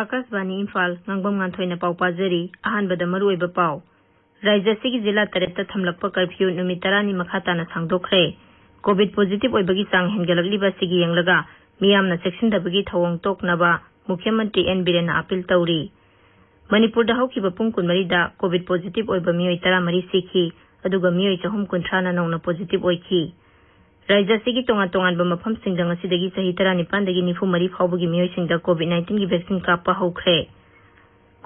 Akashvani Imphal Ngangbam Nganthoi na pau pajari ahanbada maruoiba pau Raijasigi jila taretta thamlakpa curfew numit 10 makha na sangdokre COVID positive oibagi sang hengalakliba sigi yenglaga miyamna section dabagi thawong toknaba Mukhyamantri N Biren na appeal tawri Manipur da haukiba pung 13 da COVID positive oiba miyoi 13 sikhi aduga miyoi 313 na nongna positive oiki Raijasigi tongan ba mafam singda ngasidagi sahi 19 dagi 94 phawbagi miyoi singda COVID-19 gi vaccine kappa hokre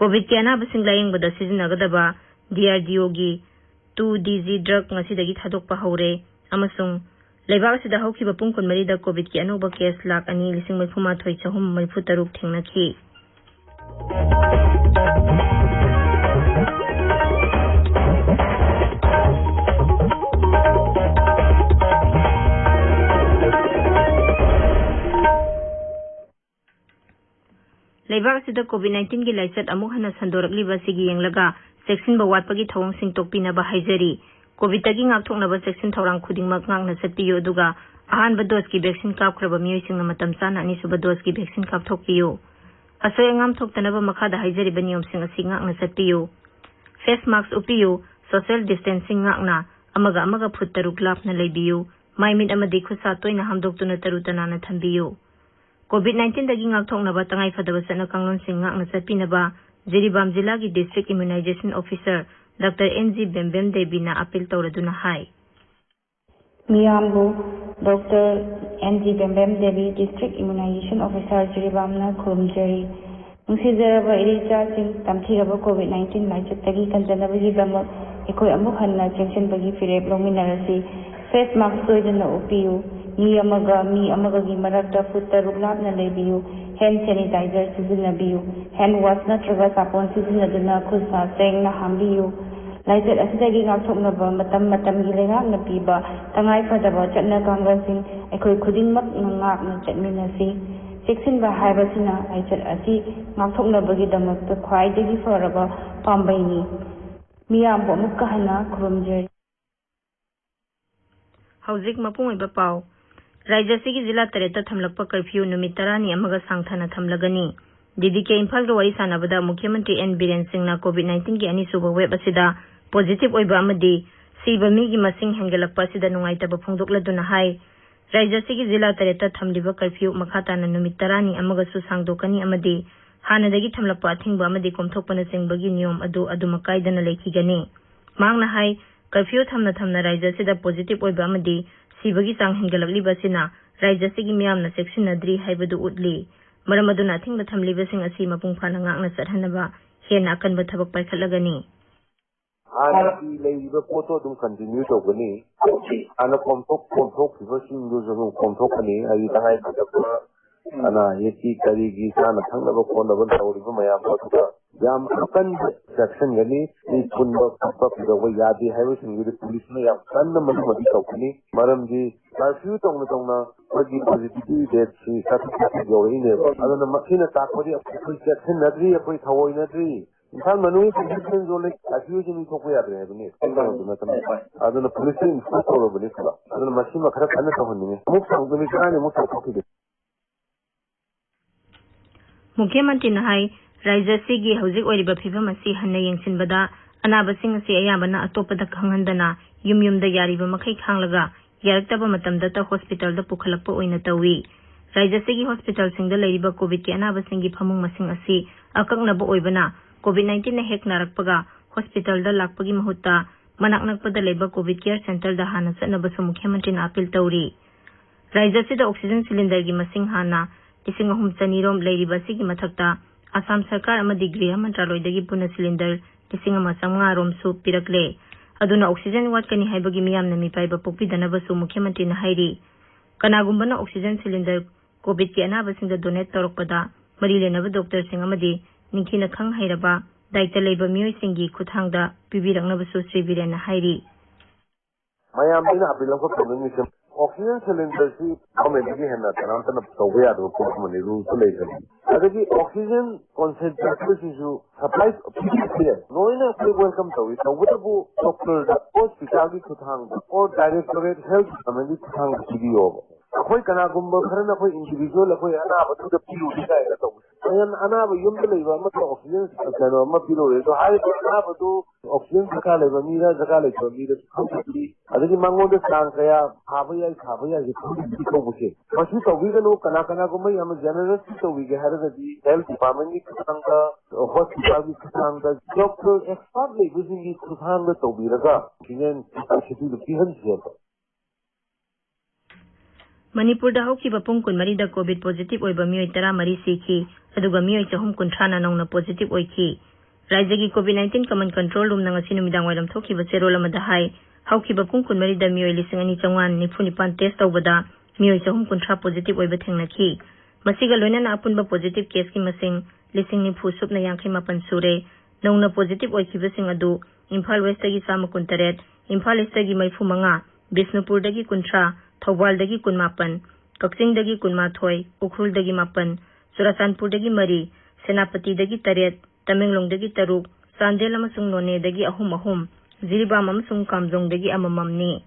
COVID ke anaba singlayeng bada sizinnagadaba DRDO gi 2DG drug ngasidagi thadokpa hore amasung leibak sida haukiba pung 13 da COVID ke anoba case lak ani 2,633 thengnaki Leibak sida COVID-19 gi laisat amuk hana sandorakliba sigi yenglaga section ba watpagi thawong sing tokpina ba haijari COVID tagi ngakthoknaba section thawrang khudingmak ngakna satpiyo duga ahanba dose ki vaccine kapkraba miyoi singna matam sana ani suba dose ki vaccine kapthokpiyo asoy angam thoktanaba makhada haijari ba niyom sing asi ngakna satpiyo face mask upiyo social distancing ngakna amaga phut taruk lapna leibiyo maimit amadi khusa toina hamdoktuna tarutana na thambiyo COVID-19 dagi ngakthoknaba tangai phadaba sana kanglon sing ngakna satpinaba Jiribam jila gi district immunization officer Dr. Ngangbam Nganthoi na appeal tawraduna hai Miyambu Dr. Ngangbam Nganthoi district immunization officer Jiribam na khurumjari nungsizaraba iricha sing tamthiraba COVID-19 laichat tagi kanjanaba gi damak ekoi amuk hanna section bagi firep longminarasi face mask toidana upiyu mi amaga gi marakta foot taruk lapna leibiyu hand sanitizer sizinnabiyu hand wash natraga sapon sizinaduna khutsa sengna hambiyu laizat asidagi ngakthoknaba matam gi leingakna piba tangai phadaba chatna kanglasing ekoi khudingmak ngakna chatminasi section ba haibasina aichat asi ngakthoknabagi damakta khwaidagi faraba pambaini miyam bo mukka hana khurumjari Hauzik mapung iba pau Raijasigi jila tareta thamlakpa curfew numit 10 amaga sangthana thamlagani DDK Imphal ga wari sanabada Mukhyamantri N Biren Singna COVID-19 gi ani suba web asida positive oiba amadi siba mi gi masing hengalakpa sida nungaitaba phongdokladuna hai Raijasigi jila tareta thamliba curfew makhata na numit 10 amaga su sangdokani amadi hanadagi thamlakpa athingba amadi komthokpana singbagi niyom adu makaidana lekhigani mangna hai curfew thamna Raijasida positive oiba amadi sibagi sang hengalakliba sina Raijasigi miyamna section nadri haibadu utli maramaduna thingba thamliba sing asi mapung phana ngakna sathanaba hena akanba thabak paikhalagani Anaki leiba photo dum continue togani ana komthok sing do zo komthok ani ai tangai khadakwa ana yeti tarigi sana thanglaba konaba tawriba mayam photo yam akan section gani ni punba kappa do yadi haiwa sing gi police na yam kanna madi tawkani maram ji curfew tongna pagi positivity rate si certificate gori ne adana makina takpari apoi section nadri apoi thawoi nadri Imphal manu section zo le curfew ji ni thokya de ne tengna na adana police enforce koro bani sala adana machine khara kanna tawhni muk sang dumi kana muk thokki Mukhyamantri na hai Raijasigi hauzik oiriba phibam asi hanna yengsinbada anabasing asi ayabana atopada khanghandana yumda yariba makhai khanglaga yaraktaba matamda ta hospital da pukhalakpa oina tawi Raijasigi hospital singda leiriba covid ki anabasingi phamung masing asi akaknaba oibana COVID-19 na hek narakpaga hospital da lakpagi mahutta manaknakpada leiba covid care center da hana satnaba su Mukhyamantri na appeal tawri Raijasida oxygen cylinder gi masing hana 3,300 rom leiriba sigi mathakta Assam Sarkar amadi Griha Mantraloydagi puna cylinder 1,500 rom su pirakle aduna oxygen watkani haibagi miyamna mipaiba pokpidanaba su Mukhyamantri na hairi kanagumbana oxygen cylinder covid ki anabasingda donate tawrakpada mari lenaba doctor sing amadi ningkhina khang hairaba daita leiba miyoi singi khuthangda pibiraknaba su Sri Biren na hairi mayam ina apilang ko problem ni oxygen cylinder si government gi henna tanantana tawya do ko mani rule to legal adagi oxygen concentrator issue supply clear noina we welcome to it whatever doctor hospital gi khuthang or directorate health committee khuthang cbo koi kana gumba kharana koi individual koi ana batu da piu di ka to ꯑꯅꯥꯕ ꯌꯨꯝꯗ ꯂꯩꯕ ꯑꯃꯗ oxygen ꯀꯩꯅꯣ ꯑꯃ ꯄꯤꯔꯛꯑꯦ ꯑꯗꯣ ꯍꯥꯏꯔꯤꯕ ꯑꯅꯥꯕꯗꯨ oxygen ꯗꯔꯀꯥꯔ ꯂꯩꯕ ꯃꯤꯔ ꯗꯔꯀꯥꯔ ꯂꯩꯇꯕ ꯃꯤꯔꯁꯨ ꯈꯪꯗꯕꯤ ꯑꯗꯒꯤ ꯃꯉꯣꯟꯗ ꯆꯥꯡ ꯀꯌꯥ ꯊꯥꯕ ꯌꯥꯏ ꯈꯪꯗꯕꯤ ꯇꯧꯕꯁꯦ ꯃꯁꯤ ꯇꯧꯕꯤꯒꯅꯨ ꯀꯅꯥꯒꯨꯝꯕ ꯌꯥꯝꯅ ꯖꯦꯅꯔꯁꯂꯤ ꯇꯧꯕꯤꯒꯦ ꯍꯥꯏꯔꯒꯗꯤ ꯍꯦꯜꯊ ꯗꯤꯄꯥꯔꯠꯃꯦꯟꯒꯤ ꯈꯨꯠꯊꯥꯡꯗ ꯍꯣꯁꯄꯤꯇꯥꯜꯒꯤ ꯈꯨꯠꯊꯥꯡꯗ ꯗꯣꯛꯇꯔ ꯑꯦꯛꯁꯄꯥꯔꯠ ꯂꯩꯕꯁꯤꯡꯒꯤ ꯈꯨꯠꯊꯥꯡꯗ ꯇꯧꯕꯤꯔꯒ ꯑꯣꯛꯁꯤꯖꯦꯟ ꯀꯦꯄꯥꯁꯤꯇꯤꯗꯨ ꯄꯤꯍꯟꯁꯦꯕ ꯃꯅꯤꯄꯨꯔꯗ ꯍꯧꯈꯤꯕ ꯄꯨꯡ 24ꯗ ꯀꯣꯚꯤꯗ ꯄꯣꯖꯤꯇꯤꯚ ꯑꯣꯏꯕ ꯃꯤꯑꯣꯏ 13 ꯁꯤꯈꯤ ꯑꯗꯨꯒ ꯃꯤꯑꯣꯏ 330ꯅ ꯅꯧꯅ ꯄꯣꯖꯤꯇꯤꯚ ꯑꯣꯏꯈꯤ ꯔꯥಜ್ꯌꯒꯤ ꯀꯣꯚꯤꯗ-19 ꯀꯃꯟ ꯀꯟꯇ꯭ꯔꯣꯜ ꯔꯨꯝꯅ ꯉꯁꯤ ꯅꯨꯃꯤꯗꯥꯡꯋꯥꯏꯔꯝ ꯊꯣꯛꯈꯤꯕ ꯆꯦꯔꯣꯜ ꯑꯃꯗ ꯍꯥꯏ ꯍꯧꯈꯤꯕ ꯄꯨꯡ 24ꯗ ꯃꯤꯑꯣꯏ 2997 ꯇꯦꯁꯠ ꯇꯧꯕꯗ ꯃꯤꯑꯣꯏ 330 ꯄꯣꯖꯤꯇꯤꯚ ꯑꯣꯏꯕ ꯊꯦꯡꯅꯈꯤ ꯃꯁꯤꯒ ꯂꯣꯏꯅꯅ ꯑꯄꯨꯟꯕ ꯄꯣꯖꯤꯇꯤꯚ ꯀꯦꯁꯀꯤ ꯃꯁꯤꯡ 90,057 ꯁꯨꯔꯦ ꯅꯧꯅ ꯄꯣꯖꯤꯇꯤꯚ ꯑꯣꯏꯈꯤꯕꯁꯤꯡ ꯑꯗꯨ ꯏꯝꯐꯥꯜ ꯋꯦꯁꯇꯒꯤ 168 ꯏꯝꯐꯥꯜ ꯏꯁꯇꯒꯤ 35 ꯕꯤꯁꯅꯨꯄꯨꯔꯗꯒꯤ 30 ꯊꯧꯕꯥꯜꯗꯒꯤ 19 ꯀꯛꯆꯤꯡꯗꯒꯤ 12 ꯎꯈ꯭ꯔꯨꯜꯗꯒꯤ 7 ꯆꯨꯔꯥꯆꯥꯟꯄꯨꯔꯗꯒꯤ 4 ꯁꯦꯅꯥꯄꯇꯤꯗꯒꯤ 8 ꯇꯃꯦꯡꯂꯣꯡꯗꯒꯤ 3 ꯆꯥꯟꯗꯦꯜ ꯑꯃꯁꯨꯡ ꯅꯣꯅꯦꯗꯒꯤ 3 ꯖꯤꯔꯤꯕꯥꯝ ꯑꯃꯁꯨꯡ ꯀꯥꯝꯖꯣꯡꯗꯒꯤ 1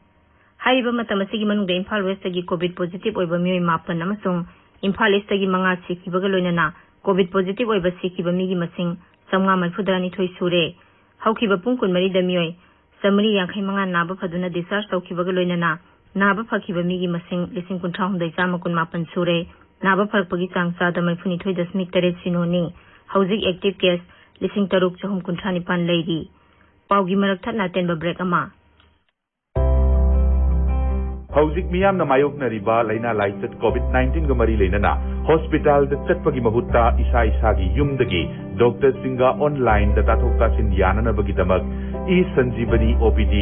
ꯍꯥꯏꯔꯤꯕ ꯃꯇꯝ ꯑꯁꯤꯒꯤ ꯃꯅꯨꯡꯗ ꯏꯝꯐꯥꯜ ꯋꯦꯁꯇꯒꯤ ꯀꯣꯚꯤꯗ ꯄꯣꯖꯤꯇꯤꯚ ꯑꯣꯏꯕ ꯃꯤꯑꯣꯏ 9 ꯑꯃꯁꯨꯡ ꯏꯝꯐꯥꯜ ꯏꯁꯇꯒꯤ 5 ꯁꯤꯈꯤꯕꯒ ꯂꯣꯏꯅꯅ ꯀꯣꯚꯤꯗ ꯄꯣꯖꯤꯇꯤꯚ ꯑꯣꯏꯕ ꯁꯤꯈꯤꯕ ꯃꯤꯒꯤ ꯃꯁꯤꯡ 932 ꯁꯨꯔꯦ ꯍꯧꯈꯤꯕ ꯄꯨꯡ 24ꯗ ꯃꯤꯑꯣꯏ 155 ꯅꯥꯕ ꯐꯗꯨꯅ ꯗꯤꯁꯆꯥꯔꯖ ꯇꯧꯈꯤꯕꯒ ꯂꯣꯏꯅꯅ ꯅꯥꯕ ꯐꯈꯤꯕ ꯃꯤꯒꯤ ꯃꯁꯤꯡ 19,118 ꯁꯨꯔꯦ ꯅꯥꯕ ꯐꯔꯛꯄꯒꯤ ꯆꯥꯡ ꯆꯥꯗ 92.8 ꯁꯤꯅꯣꯅꯤ ꯍꯧꯖꯤꯛ ꯑꯦꯛꯇꯤꯚ ꯀꯦꯁ 6,639 ꯂꯩꯔꯤ ꯄꯥꯎꯒꯤ ꯃꯔꯛ ꯊꯠꯅ ꯑꯇꯦꯟꯕ ꯕ꯭ꯔꯦꯛ ꯑꯃ ꯍꯧꯖꯤꯛ ꯃꯤꯌꯥꯝꯅ ꯃꯥꯌꯣꯛꯅꯔꯤꯕ ꯂꯩꯅꯥ ꯂꯥꯏꯆꯠ ꯀꯣꯚꯤꯗ-19 ꯒ ꯃꯔꯤ ꯂꯩꯅꯅ ꯍꯣꯁꯄꯤꯇꯥꯜꯗ ꯆꯠꯄꯒꯤ ꯃꯍꯨꯠꯇ ꯏꯁꯥꯒꯤ ꯌꯨꯝꯗꯒꯤ ꯗꯣꯛꯇꯔꯁꯤꯡꯒ ꯑꯣꯟꯂꯥꯏꯟꯗ ꯇꯥꯊꯣꯛ ꯇꯥꯁꯤꯟ ꯌꯥꯅꯅꯕꯒꯤꯗꯃꯛ ꯏ-ꯁꯟꯖꯤꯕꯅꯤ OPD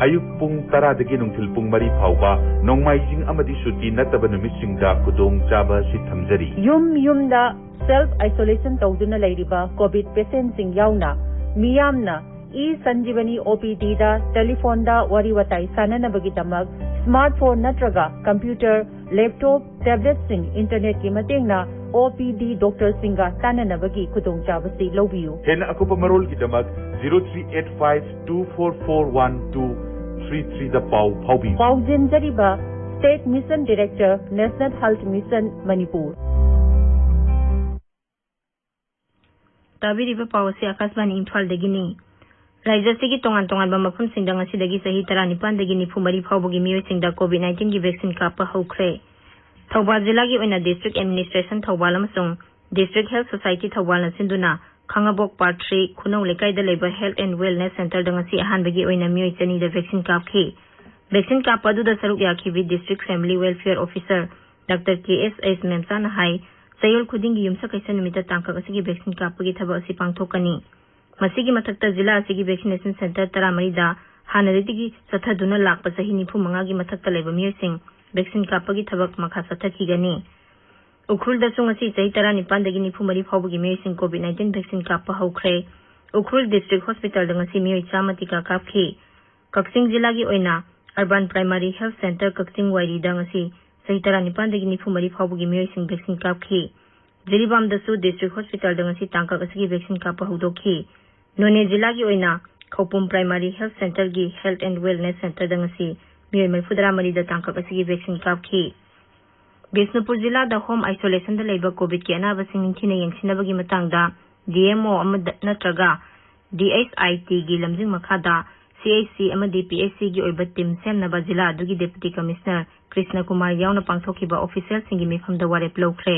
ꯑꯌꯨꯛ ꯄꯨꯡ 10ꯗꯒꯤ ꯅꯨꯡꯊꯤꯜ ꯄꯨꯡ 4 ꯐꯥꯎꯕ ꯅꯣꯡꯃꯥꯏꯖꯤꯡ ꯑꯃꯗꯤ ꯁꯨꯇꯤ ꯅꯠꯇꯕ ꯅꯨꯃꯤꯠꯁꯤꯡꯗ ꯈꯨꯗꯣꯡꯆꯥꯕ ꯑꯁꯤ ꯊꯝꯖꯔꯤ ꯌꯨꯝꯗ ꯁꯦꯜꯐ ꯑꯥꯏꯁꯣꯂꯦꯁꯟ ꯇꯧꯗꯨꯅ ꯂꯩꯔꯤꯕ ꯀꯣꯚꯤꯗ ꯄꯦꯁꯦꯟꯠꯁꯤꯡ ꯌꯥꯎꯅ ꯃꯤꯌꯥꯝꯅ ꯏ-ꯁꯟꯖꯤꯕꯅꯤ OPDꯗ ꯇꯦꯂꯤꯐꯣꯟꯗ ꯋꯥꯔꯤ ꯋꯥꯇꯥꯏ ꯁꯥꯟꯅꯅꯕꯒꯤꯗꯃꯛ स्मार्टफोन नत्रगा कंप्यूटर लैपटॉप टैबलेट्सिंग इंटरनेट की मतेंगना OPD डॉक्टर सिंगा ताननबगी खुदोंचाबसी लौबियु हेन अकुप मरोल की दमक 0385244133 द पाउ फाउबी पाउजेन जरिबा state mission director national health mission Manipur ताबिरिबा पावसे आकाशवाणी इम्फाल दगिनी राज्यसिगी तोंगान मफमसिंदा ngasiदagi sahi 19 dagi 94 फाउबगी मियोइसिंदा कोविड-19 की वैक्सीन कापा हौख्रे थौबाल जिलागी ओइना डिस्ट्रिक्ट एडमिनिस्ट्रेशन थौबाल अमसुंग डिस्ट्रिक्ट हेल्थ सोसाइटी थौबाल सिंदुना खंगाबोक पार्ट 3 खुनौ लेकाइदा लेबा हेल्थ एंड वेलनेस सेंटर दंगसी अहानबगी ओइना मियोइ चनी दा वैक्सीन कापखी वैक्सीन कापादुदा सरुक याखिबी district family welfare officer doctor KSS मेमसाना हाई चयोल खुदिंगी युमसा कैसा निमित्त तांका असिगी वैक्सीन कापगी थबक असि पांगथोकनी मसीगी मथक्ता जिला असिगी वैक्सीनेशन सेंटर 13 दा हानदगी चथदुना लाकपा सही 95 गी मथक्ता लेबा मियोइसिंग वैक्सीन कापगी थबक मखा चथखिगनी उखरुल दसुंग असि चही 19 दगी 94 फाउबगी मियोइसिंग कोविड-19 वैक्सीन कापा हौख्रे उखरुल डिस्ट्रिक्ट हॉस्पिटल दंगसी मियोइ 100 टीका कापखी कक्सिंग जिला की ओइना urban primary health centre Kakching वाइरी दंगसी चही 19 दगी 94 फाउबगी मियोइसिंग वैक्सीन कापखी जिरीबाम दसु डिस्ट्रिक्ट हॉस्पिटल दंगसी तांका असगी वैक्सीन कापा हौदोखी नोने जिला की ओइना खौपुम प्राइमरी हेल्थ सेंटर की हेल्थ एंड वेलनेस सेंटर दंगसी मियोइ 94 दा तांका असगी वैक्सीन कापखी बिष्णुपुर जिला दा होम आइसोलेशन दा लेबा कोविड की अनाबसिंग निंखिना यंगसिनबगी मतंगदा DMO अमद नत्रगा DSIT गी लमजिंग मखादा CHC अमदी PHC गी ओइबा टीम सेमनबा जिला दुगी डेप्यूटी कमिश्नर कृष्ण कुमार यावना पांगथोखिबा ऑफिशियल सिंगी मिफमदा वारेप लौख्रे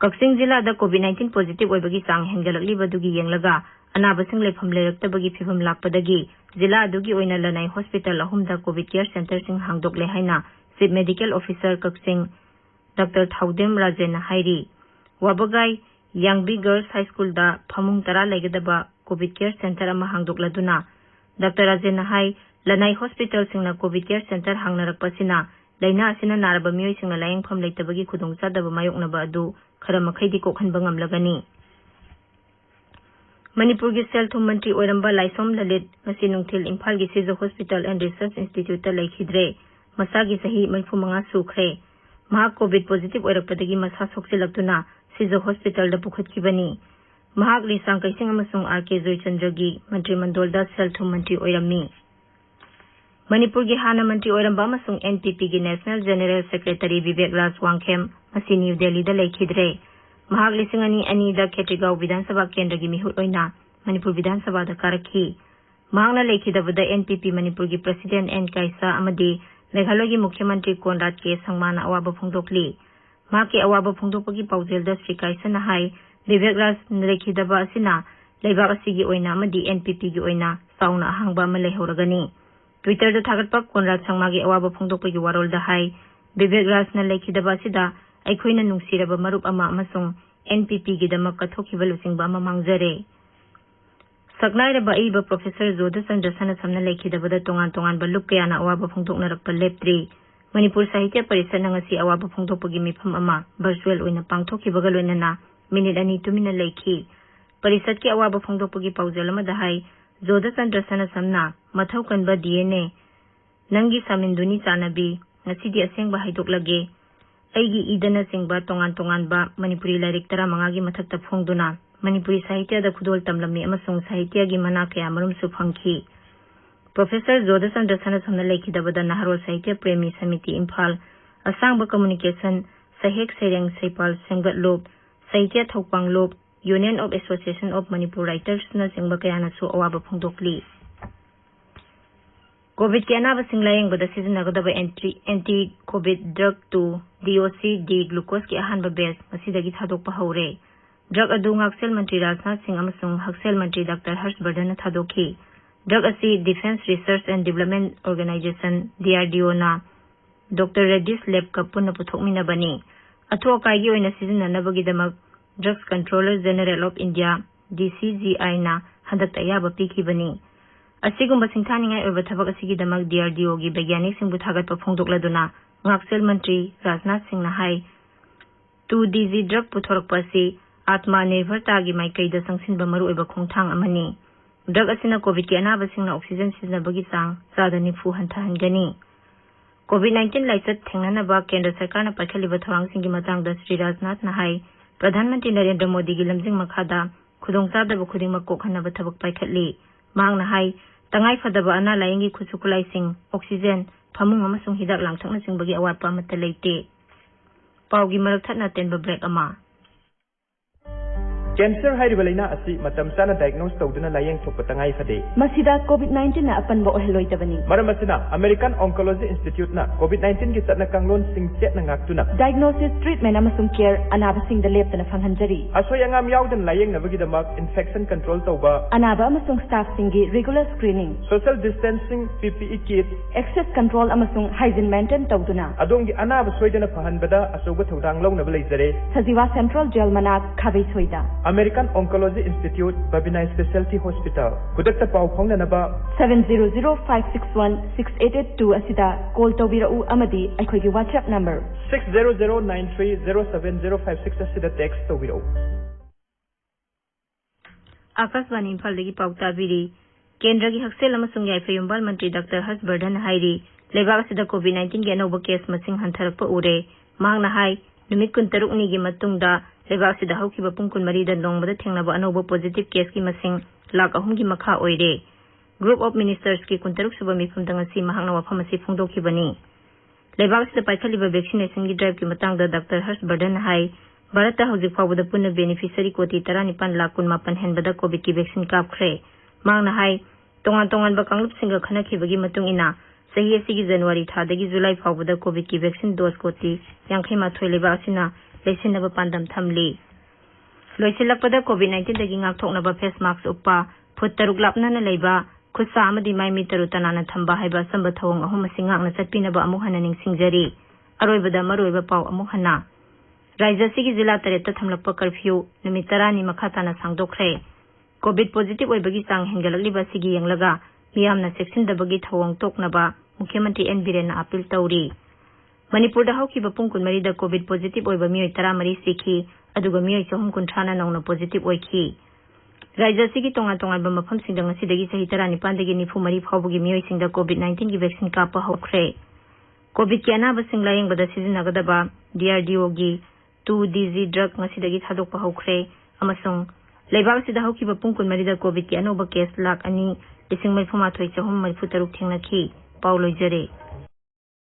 कक्सिंग जिला दा कोविड-19 पॉजिटिव ओइबगी चांग हेंगलकलिबा दुगी यंगलगा अनाबसिंग लेफम लेरक्तबगी फिभम लाकपदगी जिला दुगी ओइना लनाई हॉस्पिटल अहुमदा कोविड केयर सेंटर सिंग हांगदोकले हाइना chief medical officer Kakching doctor Thoudam Rajen हाइरी वाबगाई यांगबी गर्ल्स हाई स्कूल दा फमुंग 10 लेगदबा कोविड केयर सेंटर अमा हांगदोकलदुना डॉक्टर राजेन हाई लनाई हॉस्पिटल सिंगना कोविड केयर सेंटर हांगनरकपसिना लैना असिना नारबा मियोइ सिंगना लायंगफम लेतबगी खुदोंचादबा मायोकनबा अदु खरा मखैदी कोखनबा ngamlagani मणिपुर की सेल थुम मंत्री ओरंबा लाइसोम ललित ngasi nungthil इम्फाल की सिजो हॉस्पिटल एंड रिसर्च इंस्टीट्यूट ता लेखिद्रे मसा की सही 35 सुख्रे महा कोविड पॉजिटिव ओरकपदगी मसा सोक्सिलक्तुना सिजो हॉस्पिटल दा पुखतखिबनी महाक लिसांग कैसिंग अमसुंग RK जोयचंद्र की मंत्री मंडल दा सेल थुम मंत्री ओरम्मी मणिपुर की हाना मंत्री ओरंबा अमसुंग NPP की नेशनल जनरल सेक्रेटरी विवेक राज वांगखेम ngasi न्यू दिल्ली दा लेखिद्रे mahak lising ani da Khetrigao Vidhan Sabha Kendra gi mihut oina Manipur Vidhan Sabha da karakhi mahakna lekhidabada NPP Manipur gi President N Kaisa amadi Meghalaya gi Mukhyamantri Konrad K Sangmana awaba phongdokli mahakki awaba phongdokpagi paujel da Sri Kaisa na hai Vivek Raj lekhidaba asina leibak asigi oina amadi NPP gi oina sauna ahangba ma lehoragani Twitter da thagatpa Konrad Sangma gi awaba phongdokpagi warol da hai Vivek Raj na lekhidaba sida ꯑꯩꯈꯣꯏꯅ ꯅꯨꯡꯁꯤꯔꯕ ꯃꯔꯨꯞ ꯑꯃ ꯑꯃꯁꯨꯡ NPP-ꯒꯤꯗꯃꯛ ꯀꯠꯊꯣꯛꯈꯤꯕ ꯂꯨꯆꯤꯡꯕ ꯑꯃ ꯃꯥꯡꯖꯔꯦ ꯁꯛꯅꯥꯏꯔꯕ ꯑꯏꯕ professor Jod Chandra ꯁꯅꯁꯝꯅ ꯂꯩꯈꯤꯗꯕꯗ ꯇꯣꯉꯥꯟ-ꯇꯣꯉꯥꯟꯕ ꯂꯨꯞ ꯀꯌꯥꯅ ꯑꯋꯥꯕ ꯐꯣꯡꯗꯣꯛꯅꯔꯛꯄ ꯂꯦꯞꯇ꯭ꯔꯤ ꯃꯅꯤꯄꯨꯔ ꯁꯥꯍꯤꯇ꯭ꯌ ꯄꯔꯤꯁꯠꯅ ꯉꯁꯤ ꯑꯋꯥꯕ ꯐꯣꯡꯗꯣꯛꯄꯒꯤ ꯃꯤꯐꯝ ꯑꯃ ꯚꯔꯆꯨꯑꯦꯜ ꯑꯣꯏꯅ ꯄꯥꯡꯊꯣꯛꯈꯤꯕꯒ ꯂꯣꯏꯅꯅ ꯃꯤꯅꯤꯠ 2 ꯇꯨꯃꯤꯟꯅ ꯂꯩꯈꯤ ꯄꯔꯤꯁꯠꯀꯤ ꯑꯋꯥꯕ ꯐꯣꯡꯗꯣꯛꯄꯒꯤ ꯄꯥꯎꯖꯦꯜ ꯑꯃꯗ ꯍꯥꯏ ꯖꯣꯗ ꯆꯟꯗ꯭ꯔ ꯁꯅꯁꯝꯅ ꯃꯊꯧ ꯀꯟꯕ DNA ꯅꯪꯒꯤ ꯁꯥꯃꯤꯟꯗꯨꯅꯤ ꯆꯥꯅꯕꯤ ꯉꯁꯤꯗꯤ ꯑꯁꯦꯡꯕ ꯍꯥꯏꯗꯣꯛꯂꯒꯦ ꯑꯩꯒꯤ ꯏꯗꯅ ꯆꯤꯡꯕ ꯇꯣꯉꯥꯟ-ꯇꯣꯉꯥꯟꯕ ꯃꯅꯤꯄꯨꯔꯤ ꯂꯥꯏꯔꯤꯛ 15ꯒꯤ ꯃꯊꯛꯇ ꯐꯣꯡꯗꯨꯅ ꯃꯅꯤꯄꯨꯔꯤ ꯁꯥꯍꯤꯇ꯭ꯌꯗ ꯈꯨꯗꯣꯜ ꯇꯝꯂꯝꯃꯤ ꯑꯃꯁꯨꯡ ꯁꯥꯍꯤꯇ꯭ꯌꯒꯤ ꯃꯅꯥ ꯀꯌꯥ ꯃꯔꯨꯝꯁꯨ ꯐꯪꯈꯤ ꯄ꯭ꯔꯣꯐꯦꯁꯔ ꯖꯣꯗ ꯆꯟꯗ꯭ꯔ ꯁꯅꯁꯝꯅ ꯂꯩꯈꯤꯗꯕꯗ ꯅꯍꯥꯔꯣꯜ ꯁꯥꯍꯤꯇ꯭य ꯄ꯭ꯔꯦꯃꯤ ꯁꯃꯤꯇꯤ ꯏꯝꯐꯥꯜ ꯑꯁꯥꯡꯕ ꯀꯝꯃꯨꯅꯤꯀꯦꯁꯟ ꯁꯍꯦꯛ ꯁꯩꯔꯦꯡ ꯁꯩꯄꯥꯜ ꯁꯦꯝꯒꯠꯂꯣꯞ ꯁꯥꯍꯤꯇ꯭ಯ ꯊꯧꯄꯥꯡꯂꯣꯞ union of association of Manipur ꯔꯥꯏꯇꯔꯁꯅꯆꯤꯡꯕ ꯀꯌꯥꯅꯁꯨ ꯑꯋꯥꯕ ꯐꯣꯡꯗꯣꯛꯂꯤ कोविड के अनाबसिंग लायेंगबदा सिजनगदब anti COVID drug 2 DOC D glucose के अहानब बेस मसीदगी थादोकपा हौरे ड्रग अदु ngaksel मंत्री राजनाथ सिंह अमसुंग हक्सेल मंत्री डॉक्टर हर्षवर्धन थादोखी ड्रग असि defence research and development organisation DRDO ना डॉक्टर रेड्डीज लैब का पुनः पुथोकमिनबनी अथो अकाइगी ओइना सिजननबगीदमक drugs controller general of India DCGI ना हदक अयाब पीखिबनी असिगुम्बा सिंथानिंगाई ओइबा थबक असिगीदमक DRDO गी वैज्ञानिक सिंहबु थागतपा फोंदोकलदुना ngaksel मंत्री राजनाथ सिंह ना हाई 2DG ड्रग पुथोरकपासी आत्मा निर्भरतागी माइकैदा संगसिनबा मरु ओइबा खोंथांग अमनी ड्रग असिना कोविड के अनाबसिंगना ऑक्सीजन सिजनबगी चांग 4 हंथाहनगनी कोविड-19 लाइचत थेंगननबा केंद्र सरकारना पाइखलिबा थौरांगसिंगी मतांगदा श्री राजनाथ ना हाई प्रधानमंत्री नरेंद्र मोदी गी लमजिंग मखादा खुदोंचादबा खुदिंगमक कोखनबा थबक पाइखटली मांगना हाई तंगाई फदबा अना लायंगी खुसुकुलाइसिंग ऑक्सीजन फमुंग अमसुंग हिदाक लांगथकनसिंगबगी अवाटपा अमत्ता लेते पाउगी मरक थतना तेनबा ब्रेक अमा कैंसर हाइरिबा लैना असि मतम चाना डायग्नोस तौदुना लायेंग थोकपा तंगाई फदे मसिदा कोविड-19 ना अपनबा ओहलोइतबनी मरम असिना अमेरिकन ऑन्कोलॉजी इंस्टीट्यूट ना कोविड-19 की चटना कांगलोन सिंग चेतना ngaktuna डायग्नोसिस ट्रीटमेंट अमसुंग केयर अनाबसिंग द लेपतना फंगहनजरी असोय अंगाम यावदन लायेंग नबगीदमक इन्फेक्शन कंट्रोल तौबा अनाबा अमसुंग स्टाफ सिंगी regular screening social distancing PPE kit access control अमसुंग हाइजीन मेंटेन तौदुना अदोंगी अनाब सोयदना फहनबदा असोबा थौदांग लौनबा लेजरे सजीवा सेंट्रल जेल मनाक खाबे सोयदा American oncology institute Babina speciality hospital खुदकता पाउ फोंगनबा 7005616882 असिदा कॉल तौबिरउ अमदी अखोगी WhatsApp number 6009307056 असिदा text तौबिरउ Akashvani Imphal दगी पाउताबिरी केंद्र की हक्सेल अमसुंग याइफयुंबाल मंत्री डॉक्टर हर्षवर्धन हाइरी लेबाग असिदा कोविड-19 के अनौबा केस मसिंग हंथरकपा उरे मांगना हाई नुमित 13 गी मतुंगदा लेबाग असिदा हौखिबा पुंग 12 दा नोंगबदा थेंगनबा अनौबा पॉजिटिव केस की मसिंग लाख 3 गी मखा ओइरे ग्रुप ऑफ मिनिस्टर्स की 13 सुबा मिफुमदा ngasi mahakna wafam asi phongdokhibani लेबाग असिदा पाइखलिबा वैक्सीनेशन की ड्राइव की मतंगदा डॉक्टर हर्षवर्धन हाई भारत हौजिक फावदा पुनः बेनिफिशियरी कोटी 19 लाख 18 हेनबदा कोविड की वैक्सीन कापख्रे मांगना हाई तोंगान कांगलुप सिंगा खनखिबगी मतुंग इना सही असिगी जनवरी थादगी जुलाई फावदा कोविड की वैक्सीन डोज कोटी 82 लेबाग असिना लेसिनबा पांदम थमली लोइसिलकपदा कोविड-19 दगी ngakthoknaba फेस मास्क उपा फुट 6 लापनाना लेबा खुसा अमदी माइ मीटरु तनाना थंबा हाइबा संबा थवंग अहुम सिंगांगना चटपिनबा अमुक हना निंगसिंगजरी अरोइबदा मरोइबा पाउ अमुक हना राज्यसिगी जिला 3 थमलकपा कर्फ्यू नुमित 10 नि मखाताना सांगदोखरे कोविड पॉजिटिव ओइबगी चांग हेंगलकलिबा सिगी यंगलगा मियामना सेक्शनदबगी थवंग तोकनबा मुख्यमंत्री एन बीरेन अपील तौरी मणिपुर दा हौखिबा पुंग 13 दा कोविड पॉजिटिव ओइबा मियोय 13 सिखी अदुगा मियोय 330 नौना पॉजिटिव ओइखी राज्यसिगी तोंगान मफम सिंगदा ngasiदगी सही 19 दगी 94 फावबगी मियोय सिंगदा कोविड-19 की वैक्सीन कापा हौखरे कोविड के अनाबा सिंग लायेंगबदा सिजनगदबा DRDO गी 2DG ड्रग ngasiदगी थादोकपा हौखरे अमसुंग लेबाग सिदा हौखिबा पुंग 13 दा कोविड के अनौबा केस लाख 2 लिसिंग 93 थेंगनखी पाउ लोइजरे